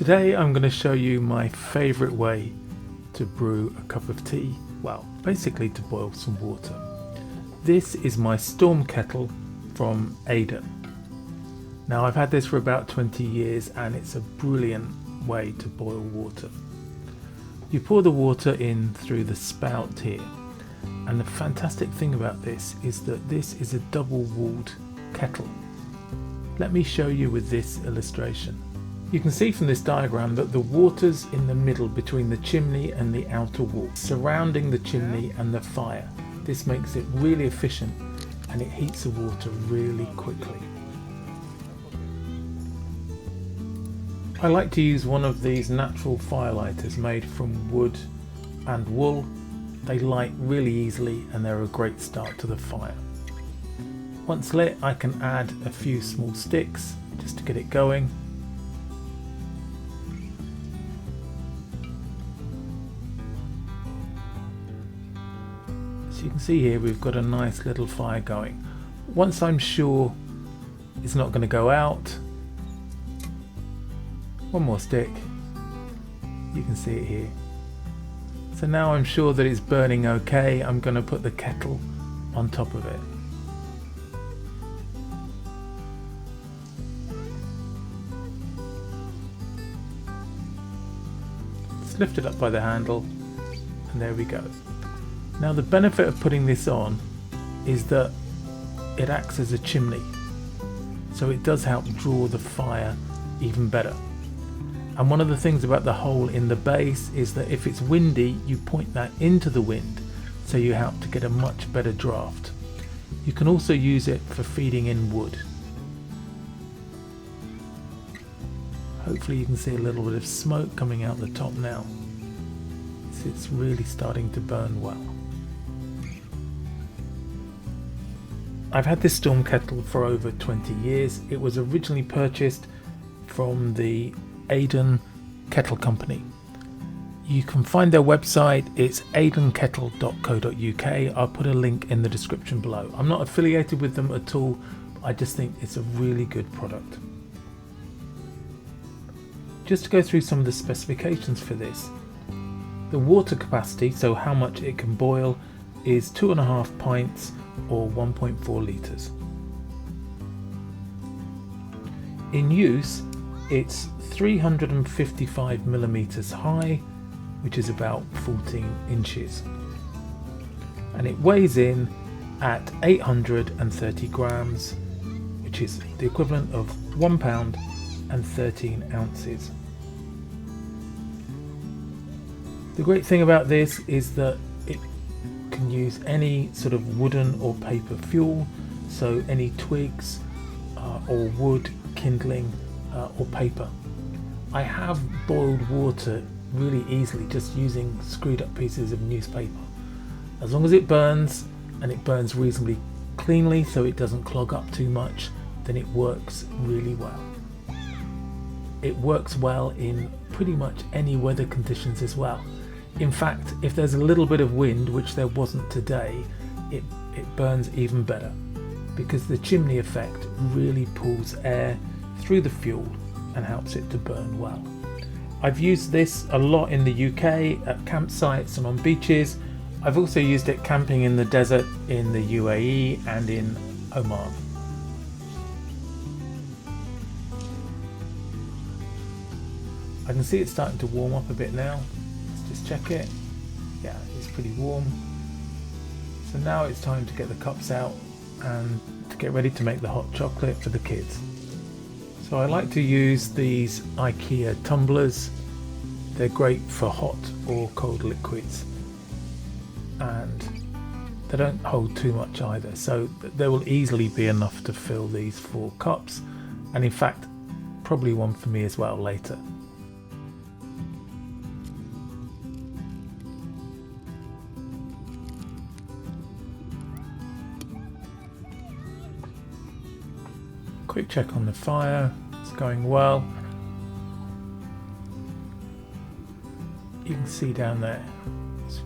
Today I'm going to show you my favourite way to brew a cup of tea. Well, basically to boil some water. This is my Storm Kettle from Aden. Now I've had this for about 20 years and it's a brilliant way to boil water. You pour the water in through the spout here, and the fantastic thing about this is that this is a double-walled kettle. Let me show you with this illustration. You can see from this diagram that the water's in the middle between the chimney and the outer wall, surrounding the chimney and the fire. This makes it really efficient and it heats the water really quickly. I like to use one of these natural firelighters made from wood and wool. They light really easily and they're a great start to the fire. Once lit, I can add a few small sticks just to get it going. So you can see here we've got a nice little fire going. Once I'm sure it's not going to go out, one more stick, you can see it here. So now I'm sure that it's burning okay. I'm going to put the kettle on top of it. Just lift it up by the handle and there we go. Now the benefit of putting this on is that it acts as a chimney, so it does help draw the fire even better. And one of the things about the hole in the base is that if it's windy, you point that into the wind, so you help to get a much better draft. You can also use it for feeding in wood. Hopefully you can see a little bit of smoke coming out the top now. It's really starting to burn well. I've had this Storm Kettle for over 20 years. It was originally purchased from the Aden Kettle Company. You can find their website, it's adenkettle.co.uk. I'll put a link in the description below. I'm not affiliated with them at all, but I just think it's a really good product. Just to go through some of the specifications for this. The water capacity, so how much it can boil, is 2.5 pints or 1.4 litres. In use, it's 355 millimeters high, which is about 14 inches, and it weighs in at 830 grams, which is the equivalent of 1 pound and 13 ounces. The great thing about this is that it can use any sort of wooden or paper fuel, so any twigs or wood, kindling or paper. I have boiled water really easily just using screwed up pieces of newspaper. As long as it burns, and it burns reasonably cleanly so it doesn't clog up too much, then it works really well. It works well in pretty much any weather conditions as well. In fact, if there's a little bit of wind, which there wasn't today, it burns even better, because the chimney effect really pulls air through the fuel and helps it to burn well. I've used this a lot in the UK at campsites and on beaches. I've also used it camping in the desert in the UAE and in Oman. I can see it's starting to warm up a bit now. Let's just check it. Yeah, it's pretty warm. So now it's time to get the cups out and to get ready to make the hot chocolate for the kids. So I like to use these IKEA tumblers. They're great for hot or cold liquids, and they don't hold too much either, so there will easily be enough to fill these 4 cups, and in fact probably one for me as well later. Quick check on the fire, it's going well. You can see down there, it's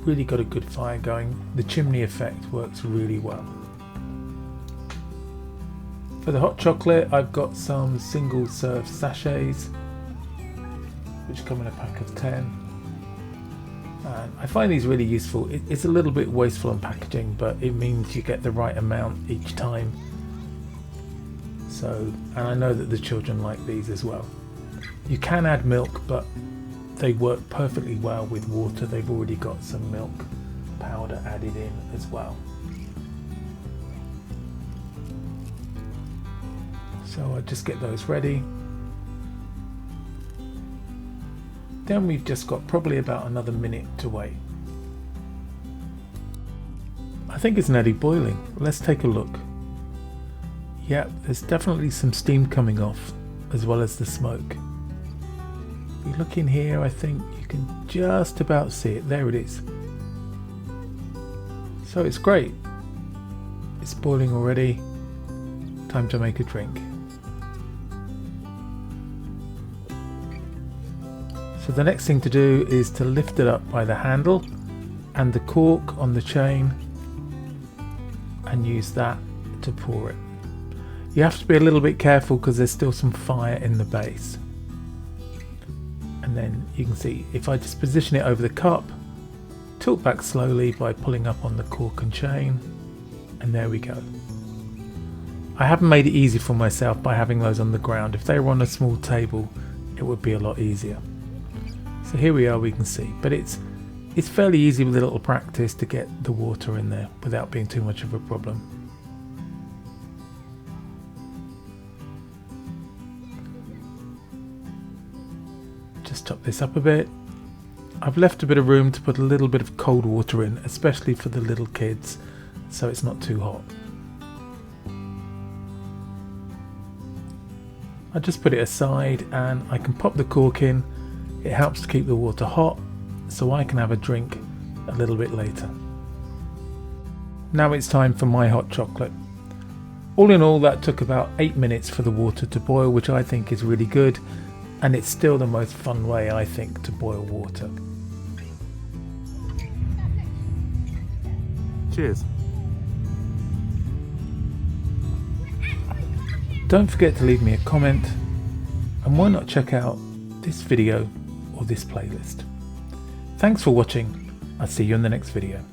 really got a good fire going. The chimney effect works really well. For the hot chocolate, I've got some single serve sachets. which come in a pack of 10. And I find these really useful. It's a little bit wasteful on packaging, but it means you get the right amount each time. So, and I know that the children like these as well. You can add milk, but they work perfectly well with water. They've already got some milk powder added in as well. So I just get those ready. Then we've just got probably about another minute to wait. I think it's nearly boiling. Let's take a look. Yep, there's definitely some steam coming off, as well as the smoke. If you look in here, I think you can just about see it. There it is. So it's great. It's boiling already. Time to make a drink. So the next thing to do is to lift it up by the handle and the cork on the chain and use that to pour it. You have to be a little bit careful because there's still some fire in the base. And then you can see if I just position it over the cup, tilt back slowly by pulling up on the cork and chain, and there we go. I haven't made it easy for myself by having those on the ground. If they were on a small table, it would be a lot easier. So here we are, we can see, but it's fairly easy with a little practice to get the water in there without being too much of a problem. Just top this up a bit. I've left a bit of room to put a little bit of cold water in, especially for the little kids, so it's not too hot. I just put it aside and I can pop the cork in. It helps to keep the water hot, so I can have a drink a little bit later. Now it's time for my hot chocolate. All in all, that took about 8 minutes for the water to boil, which I think is really good, and it's still the most fun way, I think, to boil water. Cheers. Don't forget to leave me a comment, and why not check out this video or this playlist. Thanks for watching. I'll see you in the next video.